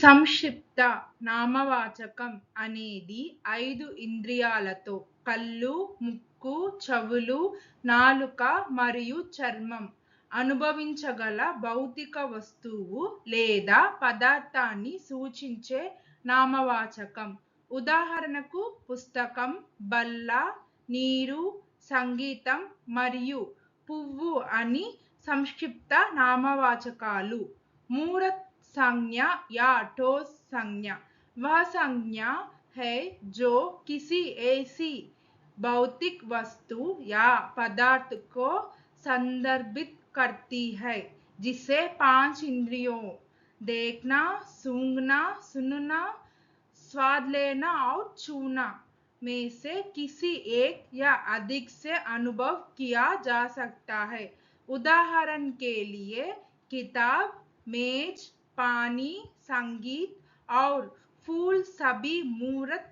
సంక్షిప్త నామవాచకం అనేది 5 ఇంద్రియాలతో కళ్ళు, ముక్కు, చెవులు, నాలుక మరియు చర్మం అనుభవించగల భౌతిక వస్తువు లేదా పదార్థాన్ని సూచించే నామవాచకం. ఉదాహరణకు పుస్తకం, బల్ల, నీరు, సంగీతం మరియు పువ్వు అని సంక్షిప్త నామవాచకాలు. మూరత్ संज्ञा या ठोस संज्ञा वह संज्ञा है जो किसी ऐसी भौतिक वस्तु या पदार्थ को संदर्भित करती है जिसे 5 इंद्रियों देखना, सूंघना, सुनना, स्वाद लेना और छूना में से किसी एक या अधिक से अनुभव किया जा सकता है। उदाहरण के लिए किताब, मेज, पानी, संगीत और फूल सभी मूर्त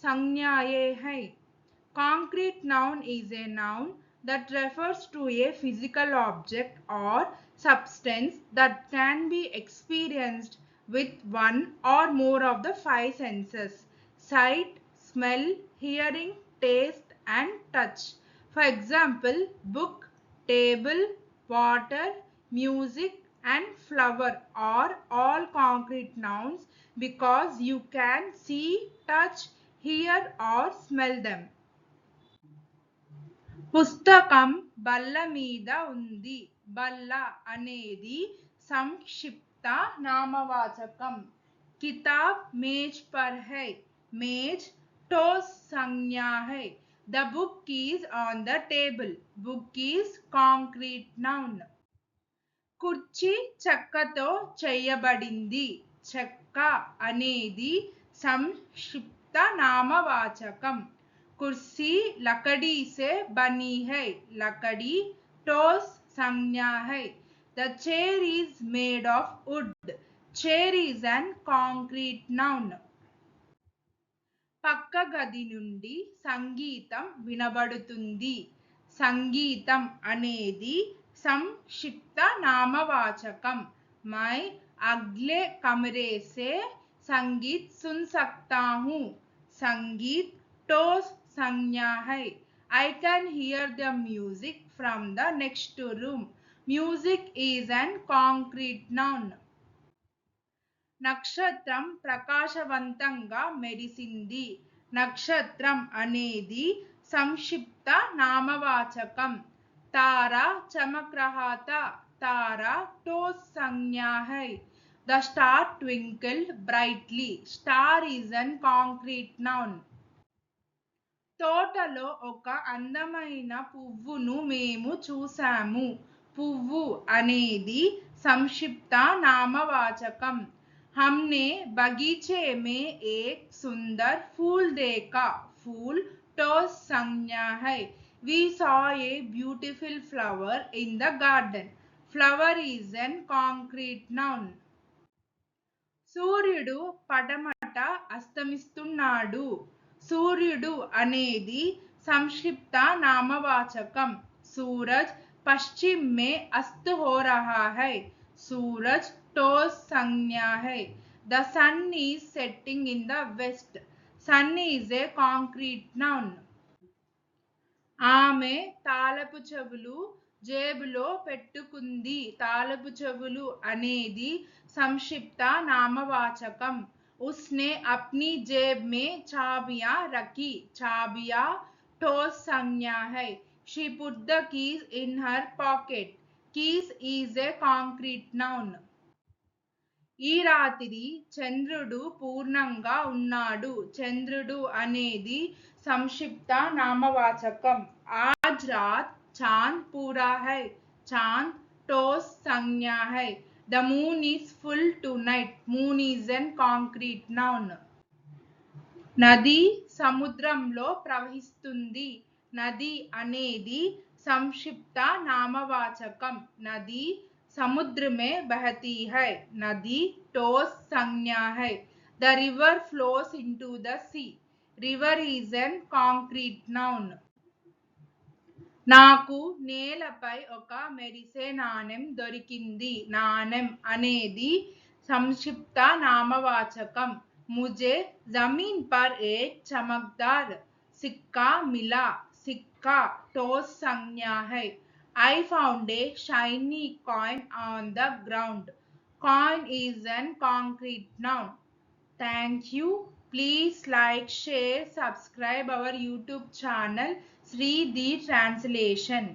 संज्ञाएं हैं। Concrete noun is a noun that refers to a physical object or substance that can be experienced with one or more of the 5 senses: sight, smell, hearing, taste, and touch. For example, book, table, water, music, and flower are all concrete nouns because you can see, touch, hear, or smell them. పుస్తకం బల్ల మీద ఉంది. బల్ల అనేది సంక్షిప్త నామవాచకం. किताब मेज पर है. मेज ठोस संज्ञा है. The book is on the table. Book is concrete noun. కుర్చీ చెక్కతో చేయబడింది. చెక్క అనేది సంక్షిప్త నామవాచకం. कुर्सी लकड़ी से बनी है. लकड़ी ठोस संज्ञा है. The chair is made of wood. Chair is an concrete noun. పక్క గది నుండి సంగీతం వినబడుతుంది. సంగీతం అనేది संक्षिप्त नामवाचकम. मैं अगले कमरे से संगीत सुन सकता हूँ. संगीत ठोस संज्ञा है. I can hear the music from the next room. Music is an concrete noun. నక్షత్రం ప్రకాశవంతంగా మెరిసింది. నక్షత్రం అనేది సంక్షిప్త నామవాచకం. तारा चमक रहा था. तारा ठोस संज्ञा है. The star twinkled brightly. Star is an concrete noun. తోటలో ఒక అందమైన పువ్వును మేము చూసాము. పువ్వు అనేది సంక్షిప్త నామవాచకం. हमने बगीचे में एक सुंदर फूल देखा. फूल ठोस संज्ञा है. We saw a beautiful flower in the garden. Flower is an concrete noun. సూర్యుడు పడమట అస్తమిస్తున్నాడు. సూర్యుడు అనేది సంక్షిప్త నామవాచకం. सूरज पश्चिम में अस्त हो रहा है. सूरज ठोस संज्ञा है. The sun is setting in the west. Sun is a concrete noun. ఆమె తాళపు చెవులు జేబులో పెట్టుకుంది. తాళపు చెవులు అనేది సంక్షిప్త నామవాచకం. उसने अपनी जेब में चाबियां रखी. चाबियां ठोस संज्ञा है. She put the keys in her pocket. Keys is a concrete noun. ఈ రాత్రి చంద్రుడు పూర్ణంగా ఉన్నాడు. చంద్రుడు అనేది संक्षिप्त नामवाचकम. आज रात चांद पूरा है. चांद ठोस संज्ञा है. The moon is full tonight. Moon is an concrete noun. నది సముద్రంలో ప్రవహిస్తుంది. నది అనేది సంక్షిప్త నామవాచకం. नदी समुद्र में बहती है. नदी ठोस संज्ञा है. The river flows into the sea. River is an concrete noun. నాకు నేలపై ఒక మెరిసే నాణెం దొరికింది. నాణెం అనేది संक्षिप्त नामवाचकम। मुझे जमीन पर एक चमकदार सिक्का मिला। सिक्का ठोस संज्ञा है। I found a shiny coin on the ground. Coin is an concrete noun. Thank you. Please like, share, subscribe our YouTube channel Sri the Translation.